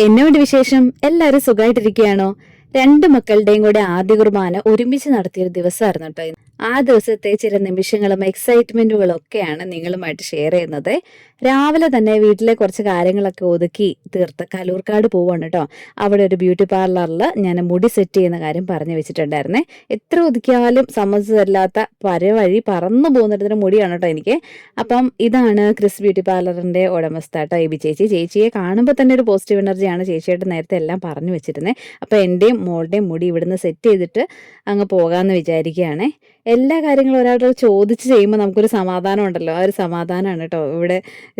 എന്നോട് വിശേഷം എല്ലാവരും സുഖമായിട്ടിരിക്കുകയാണോ? രണ്ട് മക്കളുടെയും കൂടെ ആദ്യ കുർബാന ഒരുമിച്ച് നടത്തിയൊരു ദിവസമായിരുന്നു കേട്ടോ. ആ ദിവസത്തെ ചില നിമിഷങ്ങളും എക്സൈറ്റ്മെന്റുകളും ഒക്കെയാണ് നിങ്ങളുമായിട്ട് ഷെയർ ചെയ്യുന്നത്. രാവിലെ തന്നെ വീട്ടിലെ കുറച്ച് കാര്യങ്ങളൊക്കെ ഒതുക്കി തീർത്ത് കലൂർക്കാട് പോവാണ് കേട്ടോ. അവിടെ ഒരു ബ്യൂട്ടി പാർലറിൽ ഞാൻ മുടി സെറ്റ് ചെയ്യുന്ന കാര്യം പറഞ്ഞു വെച്ചിട്ടുണ്ടായിരുന്നേ. എത്ര ഒതുക്കിയാലും സമ്മതിച്ചതല്ലാത്ത പരവഴി പറന്നു പോകുന്നിടത്തിന് മുടിയാണ് കേട്ടോ എനിക്ക്. അപ്പം ഇതാണ് ക്രിസ് ബ്യൂട്ടി പാർലറിന്റെ ഉടമസ്ഥ കേട്ടോ, എബി ചേച്ചി. ചേച്ചിയെ കാണുമ്പോൾ തന്നെ ഒരു പോസിറ്റീവ് എനർജിയാണ്. ചേച്ചിയായിട്ട് നേരത്തെ എല്ലാം പറഞ്ഞു വെച്ചിരുന്നത്. അപ്പോൾ എൻ്റെയും മോളുടെയും മുടി ഇവിടുന്ന് സെറ്റ് ചെയ്തിട്ട് അങ്ങ് പോകാമെന്ന് വിചാരിക്കുകയാണേ. എല്ലാ കാര്യങ്ങളും ഒരാളോട് ചോദിച്ച് ചെയ്യുമ്പോൾ നമുക്കൊരു സമാധാനം ഉണ്ടല്ലോ. ആ ഒരു സമാധാനമാണ് കേട്ടോ ഇവിടെ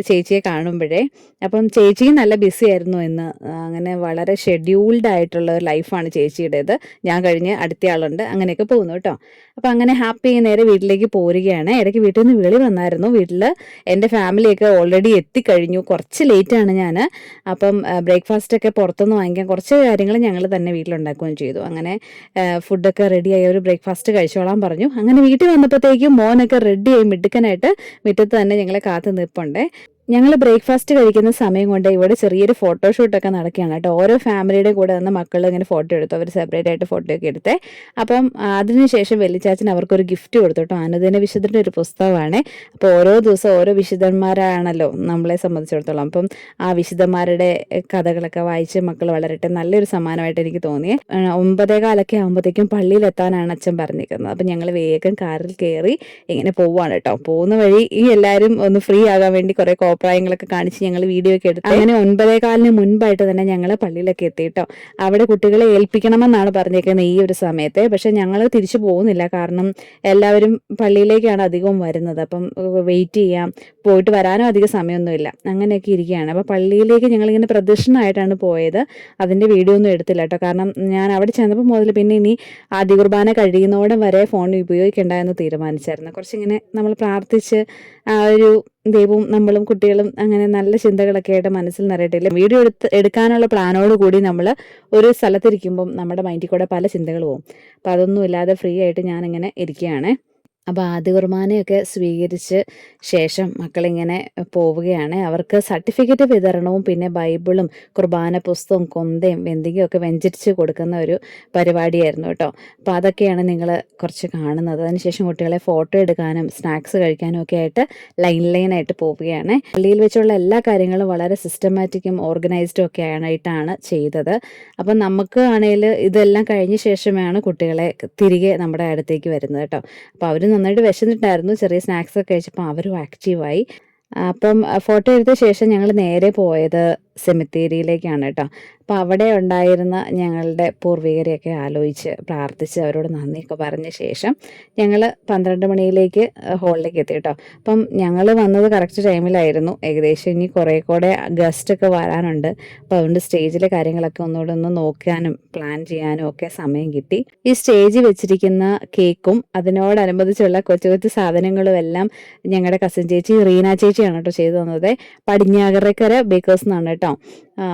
ചേച്ചിയെ കാണുമ്പോഴേ. അപ്പം ചേച്ചിയും നല്ല ബിസി ആയിരുന്നു ഇന്ന്. അങ്ങനെ വളരെ ഷെഡ്യൂൾഡ് ആയിട്ടുള്ള ഒരു ലൈഫാണ് ചേച്ചിയുടേത്. ഞാൻ കഴിഞ്ഞ് അടുത്ത ആളുണ്ട്, അങ്ങനെയൊക്കെ പോകുന്നു കേട്ടോ. അപ്പം അങ്ങനെ ഹാപ്പി നേരെ വീട്ടിലേക്ക് പോരുകയാണ്. ഇടയ്ക്ക് വീട്ടിൽ നിന്ന് വിളി വന്നായിരുന്നു. വീട്ടിൽ എൻ്റെ ഫാമിലിയൊക്കെ ഓൾറെഡി എത്തിക്കഴിഞ്ഞു. കുറച്ച് ലേറ്റാണ് ഞാൻ. അപ്പം ബ്രേക്ക്ഫാസ്റ്റൊക്കെ പുറത്തുനിന്ന് വാങ്ങിക്കാൻ കുറച്ച് കാര്യങ്ങൾ ഞങ്ങൾ തന്നെ വീട്ടിലുണ്ടാക്കുകയും ചെയ്തു. അങ്ങനെ ഫുഡൊക്കെ റെഡിയായി ഒരു ബ്രേക്ക്ഫാസ്റ്റ് കഴിച്ചോളാൻ പറഞ്ഞു. അങ്ങനെ വീട്ടിൽ വന്നപ്പോഴത്തേക്കും മോനൊക്കെ റെഡിയായി മിടുക്കനായിട്ട് മുറ്റത്ത് തന്നെ ഞങ്ങളെ കാത്തു നിൽപ്പുണ്ട്. ഞങ്ങൾ ബ്രേക്ക്ഫാസ്റ്റ് കഴിക്കുന്ന സമയം കൊണ്ട് ഇവിടെ ചെറിയൊരു ഫോട്ടോഷൂട്ടൊക്കെ നടക്കുകയാണ് കേട്ടോ. ഓരോ ഫാമിലിയുടെ കൂടെ വന്ന് മക്കൾ ഇങ്ങനെ ഫോട്ടോ എടുത്തു. അവർ സെപ്പറേറ്റ് ആയിട്ട് ഫോട്ടോ ഒക്കെ എടുത്തേ. അപ്പം അതിനുശേഷം വെള്ളിച്ചാച്ചൻ അവർക്കൊരു ഗിഫ്റ്റ് കൊടുത്തു കേട്ടോ. അനുദിന വിശുദ്ധൻ്റെ ഒരു പുസ്തകമാണ്. അപ്പോൾ ഓരോ ദിവസം ഓരോ വിശുദ്ധന്മാരാണല്ലോ നമ്മളെ സംബന്ധിച്ചിടത്തോളം. അപ്പം ആ വിശുദ്ധന്മാരുടെ കഥകളൊക്കെ വായിച്ച് മക്കൾ വളരട്ടെ, നല്ലൊരു സമ്മാനമായിട്ട് എനിക്ക് തോന്നി. 9:15 ആകുമ്പോഴത്തേക്കും പള്ളിയിലെത്താനാണ് അച്ഛൻ പറഞ്ഞിരിക്കുന്നത്. അപ്പം ഞങ്ങൾ വേഗം കാറിൽ കയറി ഇങ്ങനെ പോവുകയാണ് കേട്ടോ. പോകുന്ന വഴി ഈ എല്ലാവരും ഒന്ന് ഫ്രീ ആകാൻ വേണ്ടി കുറേ അഭിപ്രായങ്ങളൊക്കെ കാണിച്ച് ഞങ്ങൾ വീഡിയോ ഒക്കെ എടുത്ത് അങ്ങനെ 9:15 മുൻപായിട്ട് തന്നെ ഞങ്ങൾ പള്ളിയിലൊക്കെ എത്തിയിട്ടോ. അവിടെ കുട്ടികളെ ഏൽപ്പിക്കണമെന്നാണ് പറഞ്ഞേക്കുന്നത് ഈ ഒരു സമയത്ത്. പക്ഷെ ഞങ്ങൾ തിരിച്ചു പോകുന്നില്ല, കാരണം എല്ലാവരും പള്ളിയിലേക്കാണ് അധികവും വരുന്നത്. അപ്പം വെയിറ്റ് ചെയ്യാം, പോയിട്ട് വരാനും അധികം സമയമൊന്നുമില്ല, അങ്ങനെയൊക്കെ ഇരിക്കുകയാണ്. അപ്പോൾ പള്ളിയിലേക്ക് ഞങ്ങളിങ്ങനെ പ്രദക്ഷിണമായിട്ടാണ് പോയത്. അതിൻ്റെ വീഡിയോ ഒന്നും എടുത്തില്ല കേട്ടോ, കാരണം ഞാൻ അവിടെ ചെന്നപ്പോൾ മുതൽ പിന്നെ ഇനി ആദ്യ കുർബാന കഴിയുന്നോടെ വരെ ഫോൺ ഉപയോഗിക്കേണ്ട എന്ന് തീരുമാനിച്ചായിരുന്നു. കുറച്ചിങ്ങനെ നമ്മൾ പ്രാർത്ഥിച്ച് ആ ഒരു ദൈവവും നമ്മളും കുട്ടികളും അങ്ങനെ നല്ല ചിന്തകളൊക്കെ ആയിട്ട് മനസ്സിൽ നിറയട്ടില്ല. വീഡിയോ എടുക്കാനുള്ള പ്ലാനോട് കൂടി നമ്മൾ ഒരു സ്ഥലത്തിരിക്കുമ്പം നമ്മുടെ മൈൻഡിൽ കൂടെ പല ചിന്തകൾ പോകും. അപ്പോൾ അതൊന്നും ഇല്ലാതെ ഫ്രീ ആയിട്ട് ഞാനിങ്ങനെ ഇരിക്കുകയാണ്. അപ്പോൾ ആദ്യ കുർബാനയൊക്കെ സ്വീകരിച്ച് ശേഷം മക്കളിങ്ങനെ പോവുകയാണ്. അവർക്ക് സർട്ടിഫിക്കറ്റ് വിതരണവും പിന്നെ ബൈബിളും കുർബാന പുസ്തകവും കൊന്തയും വെന്തികയൊക്കെ വെഞ്ചരിച്ച് കൊടുക്കുന്ന ഒരു പരിപാടിയായിരുന്നു കേട്ടോ. അപ്പോൾ അതൊക്കെയാണ് നിങ്ങൾ കുറച്ച് കാണുന്നത്. അതിനുശേഷം കുട്ടികളെ ഫോട്ടോ എടുക്കാനും സ്നാക്സ് കഴിക്കാനും ഒക്കെ ആയിട്ട് ലൈനായിട്ട് പോവുകയാണ്. പള്ളിയിൽ വെച്ചുള്ള എല്ലാ കാര്യങ്ങളും വളരെ സിസ്റ്റമാറ്റിക്കും ഓർഗനൈസ്ഡും ഒക്കെ ആയിട്ടാണ് ചെയ്തത്. അപ്പം നമുക്ക് ആണെങ്കിൽ ഇതെല്ലാം കഴിഞ്ഞ ശേഷമാണ് കുട്ടികളെ തിരികെ നമ്മുടെ അടുത്തേക്ക് വരുന്നത് കേട്ടോ. അപ്പോൾ അവർ നന്നായിട്ട് വിശന്നിട്ടായിരുന്നു. ചെറിയ സ്നാക്സ് ഒക്കെ കഴിച്ചപ്പോൾ അവരും ആക്റ്റീവായി. അപ്പം ഫോട്ടോ എടുത്ത ശേഷം ഞങ്ങൾ നേരെ പോയത് സെമിത്തേരിയിലേക്കാണ് കേട്ടോ. അപ്പോൾ അവിടെ ഉണ്ടായിരുന്ന ഞങ്ങളുടെ പൂർവികരെയൊക്കെ ആലോചിച്ച് പ്രാർത്ഥിച്ച് അവരോട് നന്ദിയൊക്കെ പറഞ്ഞ ശേഷം ഞങ്ങൾ 12 മണിയിലേക്ക് ഹോളിലേക്ക് എത്തി കേട്ടോ. അപ്പം ഞങ്ങൾ വന്നത് കറക്റ്റ് ടൈമിലായിരുന്നു. ഏകദേശം ഇനി കുറേ കൂടെ ഗസ്റ്റൊക്കെ വരാനുണ്ട്. അപ്പോൾ അതുകൊണ്ട് സ്റ്റേജിലെ കാര്യങ്ങളൊക്കെ ഒന്നുകൂടെ ഒന്ന് നോക്കാനും പ്ലാൻ ചെയ്യാനും ഒക്കെ സമയം കിട്ടി. ഈ സ്റ്റേജ് വെച്ചിരിക്കുന്ന കേക്കും അതിനോടനുബന്ധിച്ചുള്ള കൊച്ചു കൊച്ചു സാധനങ്ങളും എല്ലാം ഞങ്ങളുടെ കസിൻ ചേച്ചി റീന ചേച്ചിയാണ് കേട്ടോ ചെയ്തു തന്നത്. പടിഞ്ഞാറക്കര ബേക്കേഴ്സ് എന്നാണ് കേട്ടോ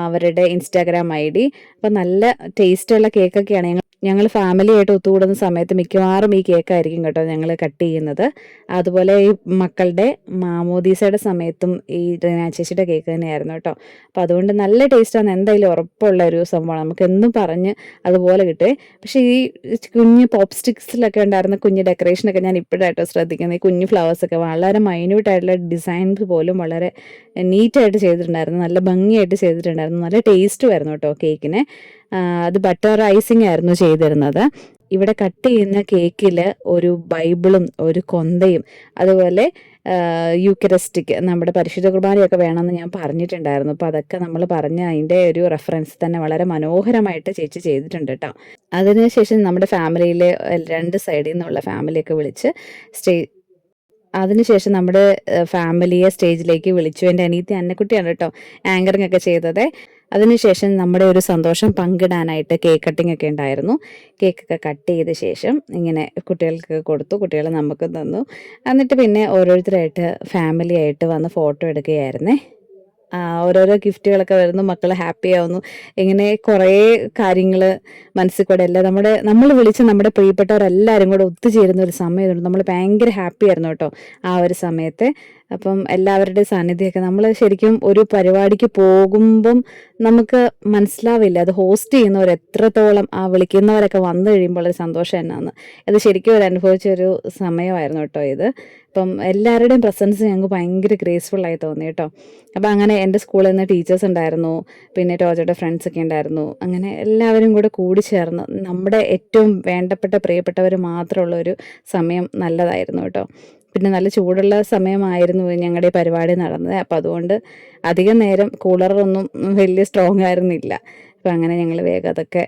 അവരുടെ ഇൻസ്റ്റാഗ്രാം ID. അപ്പം നല്ല ടേസ്റ്റുള്ള കേക്കൊക്കെയാണ്. ഞങ്ങൾ ഫാമിലിയായിട്ട് ഒത്തുകൂടുന്ന സമയത്ത് മിക്കവാറും ഈ കേക്കായിരിക്കും കേട്ടോ ഞങ്ങൾ കട്ട് ചെയ്യുന്നത്. അതുപോലെ ഈ മക്കളുടെ മാമോദീസയുടെ സമയത്തും ഈ ചേച്ചിയുടെ കേക്ക് തന്നെയായിരുന്നു കേട്ടോ. അപ്പോൾ അതുകൊണ്ട് നല്ല ടേസ്റ്റാണ്, എന്തായാലും ഉറപ്പുള്ള ഒരു സംഭവമാണ്. നമുക്ക് എന്നും പറഞ്ഞ് അതുപോലെ കിട്ടുമേ. പക്ഷേ ഈ കുഞ്ഞ് പോപ്പ് സ്റ്റിക്സിലൊക്കെ ഉണ്ടായിരുന്ന കുഞ്ഞ് ഡെക്കറേഷനൊക്കെ ഞാൻ ഇപ്പോഴായിട്ടോ ശ്രദ്ധിക്കുന്നത്. ഈ കുഞ്ഞു ഫ്ലവേഴ്സൊക്കെ വളരെ മൈന്യൂട്ടായിട്ടുള്ള ഡിസൈൻസ് പോലും വളരെ നീറ്റായിട്ട് ചെയ്തിട്ടുണ്ടായിരുന്നു, നല്ല ഭംഗിയായിട്ട് ചെയ്തിട്ടുണ്ടായിരുന്നു, നല്ല ടേസ്റ്റും ആയിരുന്നു കേട്ടോ കേക്കിന്. അത് ബട്ടർ ഐസിങ് ആയിരുന്നു ചെയ്തിരുന്നത്. ഇവിടെ കട്ട് ചെയ്യുന്ന കേക്കിൽ ഒരു ബൈബിളും ഒരു കൊന്തയും അതുപോലെ യൂക്കറിസ്റ്റിക് നമ്മുടെ പരിശുദ്ധ കുർബാനയൊക്കെ വേണമെന്ന് ഞാൻ പറഞ്ഞിട്ടുണ്ടായിരുന്നു. അപ്പോൾ അതൊക്കെ നമ്മൾ പറഞ്ഞ അതിൻ്റെ ഒരു റെഫറൻസ് തന്നെ വളരെ മനോഹരമായിട്ട് ചേച്ചി ചെയ്തിട്ടുണ്ട് കേട്ടോ. അതിനുശേഷം നമ്മുടെ ഫാമിലിയിലെ 2 സൈഡിൽ നിന്നുള്ള ഫാമിലിയൊക്കെ വിളിച്ച് അതിനുശേഷം നമ്മുടെ ഫാമിലിയെ സ്റ്റേജിലേക്ക് വിളിച്ചു. എൻ്റെ അനിയത്തി അന്നക്കുട്ടിയാണ് കേട്ടോ ആങ്കറിങ് ഒക്കെ ചെയ്തത്. അതിനുശേഷം നമ്മുടെ ഒരു സന്തോഷം പങ്കിടാനായിട്ട് കേക്ക് കട്ടിംഗ് ഒക്കെ ഉണ്ടായിരുന്നു. കേക്കൊക്കെ കട്ട് ചെയ്ത ശേഷം ഇങ്ങനെ കുട്ടികൾക്ക് കൊടുത്തു, കുട്ടികൾ നമുക്ക് തന്നു. എന്നിട്ട് പിന്നെ ഓരോരുത്തരായിട്ട് ഫാമിലി ആയിട്ട് വന്ന് ഫോട്ടോ എടുക്കുകയായിരുന്നേ. ഓരോരോ ഗിഫ്റ്റുകളൊക്കെ വരുന്നു, മക്കൾ ഹാപ്പി ആവുന്നു. ഇങ്ങനെ കുറേ കാര്യങ്ങൾ മനസ്സിൽ കൂടെ എല്ലാം നമ്മൾ വിളിച്ച് നമ്മുടെ പ്രിയപ്പെട്ടവരെല്ലാവരും കൂടെ ഒത്തുചേരുന്ന ഒരു സമയമുണ്ട്. നമ്മൾ ഭയങ്കര ഹാപ്പി ആയിരുന്നു കേട്ടോ ആ ഒരു സമയത്ത്. അപ്പം എല്ലാവരുടെയും സാന്നിധ്യമൊക്കെ നമ്മൾ ശരിക്കും ഒരു പരിപാടിക്ക് പോകുമ്പം നമുക്ക് മനസ്സിലാവില്ല അത് ഹോസ്റ്റ് ചെയ്യുന്നവർ എത്രത്തോളം ആ വിളിക്കുന്നവരൊക്കെ വന്നു കഴിയുമ്പോൾ ഒരു സന്തോഷം എന്നാന്ന്. അത് ശരിക്കും ഒരു അനുഭവിച്ച ഒരു സമയമായിരുന്നു കേട്ടോ ഇത്. അപ്പം എല്ലാവരുടെയും പ്രസൻസ് ഞങ്ങൾക്ക് ഭയങ്കര ഗ്രേസ്ഫുള്ളായി തോന്നി കേട്ടോ. അപ്പം അങ്ങനെ എൻ്റെ സ്കൂളിൽ നിന്ന് ടീച്ചേഴ്സ് ഉണ്ടായിരുന്നു, പിന്നെ ടോജോയുടെ ഫ്രണ്ട്സൊക്കെ ഉണ്ടായിരുന്നു. അങ്ങനെ എല്ലാവരും കൂടെ കൂടി ചേർന്ന് നമ്മുടെ ഏറ്റവും വേണ്ടപ്പെട്ട പ്രിയപ്പെട്ടവർ മാത്രമുള്ള ഒരു സമയം നല്ലതായിരുന്നു കേട്ടോ. പിന്നെ നല്ല ചൂടുള്ള സമയമായിരുന്നു ഞങ്ങളുടെ ഈ പരിപാടി നടന്നത്. അപ്പോൾ അതുകൊണ്ട് അധികം നേരം കൂളറൊന്നും വലിയ സ്ട്രോങ് ആയിരുന്നില്ല. അപ്പം അങ്ങനെ ഞങ്ങൾ വേഗം അതൊക്കെ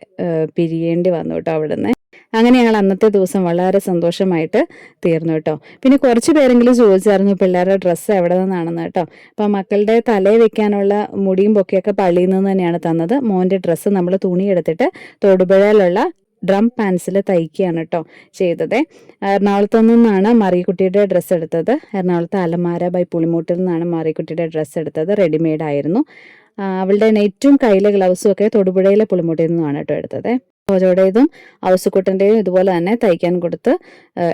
പിരിയേണ്ടി വന്നു കേട്ടോ അവിടുന്ന്. അങ്ങനെ ഞങ്ങൾ അന്നത്തെ ദിവസം വളരെ സന്തോഷമായിട്ട് തീർന്നു കേട്ടോ. പിന്നെ കുറച്ച് പേരെങ്കിലും ചോദിച്ചായിരുന്നു പിള്ളേരുടെ ഡ്രസ്സ് എവിടെ നിന്നാണെന്ന് കേട്ടോ. അപ്പം മക്കളുടെ തലയിൽ വെക്കാനുള്ള മുടിയും പൊക്കിയൊക്കെ പള്ളിയിൽ നിന്ന് തന്നെയാണ് തന്നത്. മോൻ്റെ ഡ്രസ്സ് നമ്മൾ തുണി എടുത്തിട്ട് തൊടുപുഴയിലുള്ള ഡ്രം പാൻസിൽ തയ്ക്കുകയാണ് കേട്ടോ ചെയ്തത്. എറണാകുളത്തു നിന്നാണ് മറിയക്കുട്ടിയുടെ ഡ്രസ്സ് എടുത്തത്. എറണാകുളത്ത് അലമാര ബൈ പുളിമൂട്ടിൽ നിന്നാണ് മറിയക്കുട്ടിയുടെ ഡ്രസ്സ് എടുത്തത്. റെഡിമെയ്ഡ് ആയിരുന്നു. അവളുടെ നെറ്റും കയ്യിലെ ഗ്ലൗസും ഒക്കെ തൊടുപുഴയിലെ പുളിമൂട്ടിൽ നിന്നാണ് കേട്ടോ എടുത്തത്. ജോജോയുടേതും ഔസുക്കുട്ടൻ്റെയും ഇതുപോലെ തന്നെ തയ്ക്കാൻ കൊടുത്ത്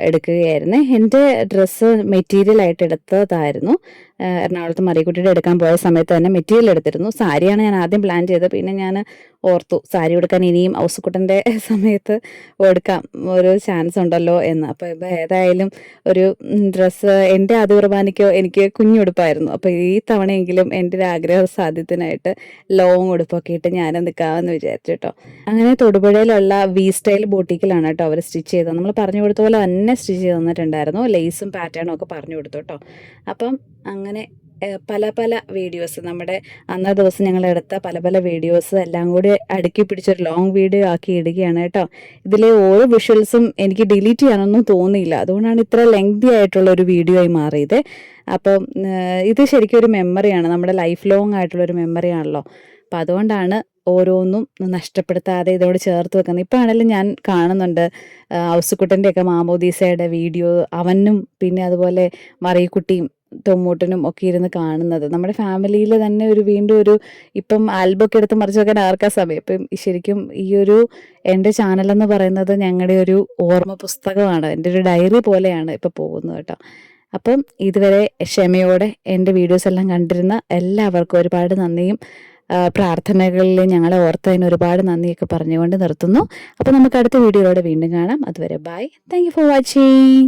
എടുക്കുകയായിരുന്നു. എൻ്റെ ഡ്രസ്സ് മെറ്റീരിയൽ ആയിട്ട് എടുത്തതായിരുന്നു. എറണാകുളത്ത് മറിയക്കുട്ടിയുടെ എടുക്കാൻ പോയ സമയത്ത് തന്നെ മെറ്റീരിയൽ എടുത്തിരുന്നു. സാരിയാണ് ഞാൻ ആദ്യം പ്ലാൻ ചെയ്തത്. പിന്നെ ഞാൻ ഓർത്തു സാരി എടുക്കാൻ ഇനിയും ഔസുക്കുട്ടൻ്റെ സമയത്ത് എടുക്കാം, ഒരു ചാൻസ് ഉണ്ടല്ലോ എന്ന്. അപ്പോൾ ഇപ്പോൾ ഏതായാലും ഒരു ഡ്രസ്സ് എൻ്റെ ആദ്യ കുർബാനയ്ക്കോ എനിക്ക് കുഞ്ഞുടുപ്പായിരുന്നു. അപ്പോൾ ഈ തവണയെങ്കിലും എൻ്റെ ഒരു ആഗ്രഹ സാധ്യത്തിനായിട്ട് ലോങ് ഉടുപ്പൊക്കെ ഇട്ട് ഞാൻ നിൽക്കാമെന്ന് വിചാരിച്ചു കേട്ടോ. അങ്ങനെ തൊടുപുഴയിലുള്ള വി സ്റ്റൈൽ ബോട്ടിക്കിലാണ് കേട്ടോ അവർ സ്റ്റിച്ച് ചെയ്തത്. നമ്മൾ പറഞ്ഞു കൊടുത്ത പോലെ തന്നെ സ്റ്റിച്ച് ചെയ്ത് തന്നിട്ടുണ്ടായിരുന്നു. ലേസും പാറ്റേണും ഒക്കെ പറഞ്ഞു കൊടുത്തു കേട്ടോ. അപ്പം അങ്ങനെ പല പല വീഡിയോസ് നമ്മുടെ അന്നേ ദിവസം ഞങ്ങൾ എടുത്ത പല പല വീഡിയോസ് എല്ലാം കൂടി അടുക്കി പിടിച്ചൊരു ലോങ് വീഡിയോ ആക്കി ഇടുകയാണ് കേട്ടോ. ഇതിലെ ഓരോ വിഷ്വൽസും എനിക്ക് ഡിലീറ്റ് ചെയ്യാനൊന്നും തോന്നിയില്ല. അതുകൊണ്ടാണ് ഇത്ര ലെങ്തി ആയിട്ടുള്ള ഒരു വീഡിയോ ആയി മാറിയത്. അപ്പം ഇത് ശരിക്കും ഒരു മെമ്മറിയാണ്, നമ്മുടെ ലൈഫ് ലോങ് ആയിട്ടുള്ളൊരു മെമ്മറിയാണല്ലോ. അപ്പം അതുകൊണ്ടാണ് ഓരോന്നും നഷ്ടപ്പെടുത്താതെ ഇതോട് ചേർത്ത് വെക്കുന്നത്. ഇപ്പം ആണെങ്കിലും ഞാൻ കാണുന്നുണ്ട് ഔസുക്കുട്ടൻ്റെയൊക്കെ മാമോദീസയുടെ വീഡിയോ അവനും പിന്നെ അതുപോലെ മറിയക്കുട്ടിയും തൊമ്മൂട്ടനും ഒക്കെ ഇരുന്ന് കാണുന്നത്. നമ്മുടെ ഫാമിലിയിൽ തന്നെ ഒരു വീണ്ടും ഒരു ഇപ്പം ആൽബമൊക്കെ എടുത്ത് മറിച്ച് വെക്കാൻ ആർക്കാ സമയം. ഇപ്പം ശരിക്കും ഈ ഒരു എൻ്റെ ചാനലെന്ന് പറയുന്നത് ഞങ്ങളുടെ ഒരു ഓർമ്മ പുസ്തകമാണ്, എൻ്റെ ഒരു ഡയറി പോലെയാണ് ഇപ്പോൾ പോകുന്നത് കേട്ടോ. അപ്പം ഇതുവരെ ക്ഷമയോടെ എൻ്റെ വീഡിയോസ് എല്ലാം കണ്ടിരുന്ന എല്ലാവർക്കും ഒരുപാട് നന്ദിയും പ്രാർത്ഥനകളിൽ ഞങ്ങളെ ഓർത്തതിന് ഒരുപാട് നന്ദിയൊക്കെ പറഞ്ഞുകൊണ്ട് നിർത്തുന്നു. അപ്പോൾ നമുക്ക് അടുത്ത വീഡിയോയിലൂടെ വീണ്ടും കാണാം. അതുവരെ bye. Thank you for watching.